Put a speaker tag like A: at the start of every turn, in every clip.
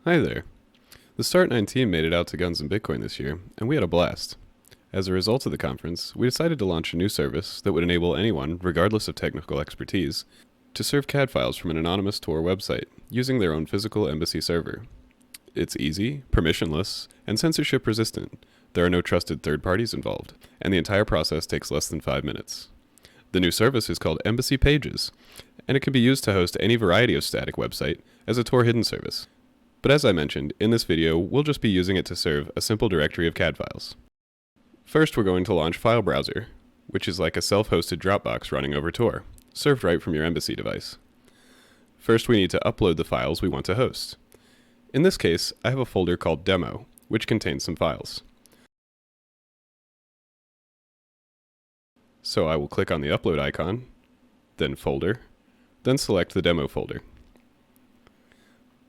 A: Hi there. The Start9 team made it out to Guns and Bitcoin this year, and we had a blast. As a result of the conference, we decided to launch a new service that would enable anyone, regardless of technical expertise, to serve CAD files from an anonymous Tor website, using their own physical embassy server. It's easy, permissionless, and censorship-resistant. There are no trusted third parties involved, and the entire process takes less than 5 minutes. The new service is called Embassy Pages, and it can be used to host any variety of static website as a Tor hidden service. But as I mentioned, in this video, we'll just be using it to serve a simple directory of CAD files. First, we're going to launch File Browser, which is like a self-hosted Dropbox running over Tor, served right from your Embassy device. First, we need to upload the files we want to host. In this case, I have a folder called Demo, which contains some files. So I will click on the upload icon, then Folder, then select the demo folder.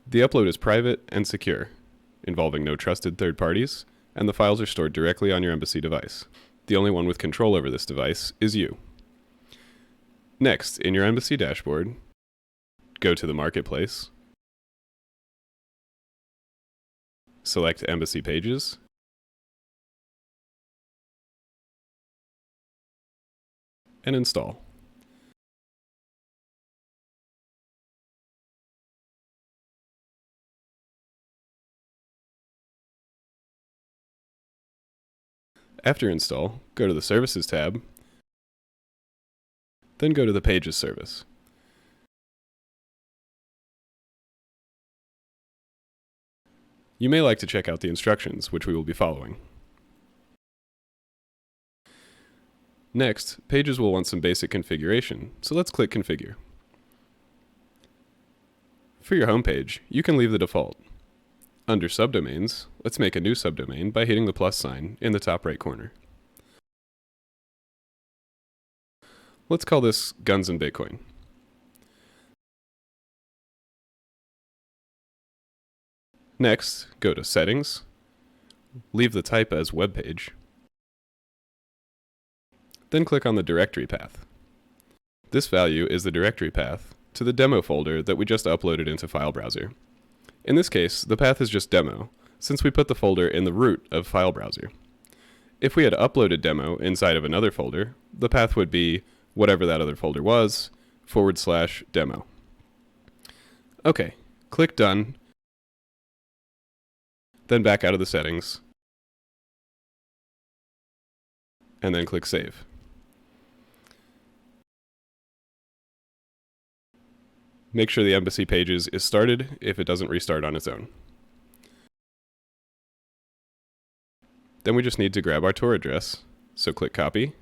A: The upload is private and secure, involving no trusted third parties, and the files are stored directly on your Embassy device. The only one with control over this device is you. Next, in your Embassy dashboard, go to the Marketplace, select Embassy Pages, and install. After install, go to the Services tab, then go to the Pages service. You may like to check out the instructions, which we will be following. Next, Pages will want some basic configuration, so let's click Configure. For your home page, you can leave the default. Under subdomains, let's make a new subdomain by hitting the plus sign in the top right corner. Let's call this Guns and Bitcoin. Next, go to Settings, leave the type as Web Page, then click on the directory path. This value is the directory path to the demo folder that we just uploaded into File Browser. In this case, the path is just demo, since we put the folder in the root of File Browser. If we had uploaded demo inside of another folder, the path would be whatever that other folder was, /demo. Okay, click Done, then back out of the settings, and then click Save. Make sure the Embassy Pages is started if it doesn't restart on its own. Then we just need to grab our Tor address, so click Copy,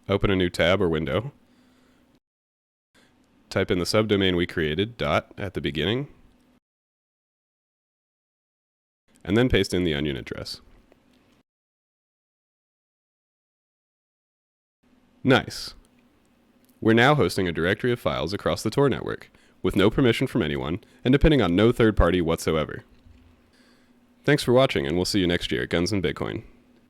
A: open a new tab or window, type in the subdomain we created, at the beginning, and then paste in the onion address. Nice. We're now hosting a directory of files across the Tor network, with no permission from anyone, and depending on no third party whatsoever. Thanks for watching, and we'll see you next year at Guns and Bitcoin.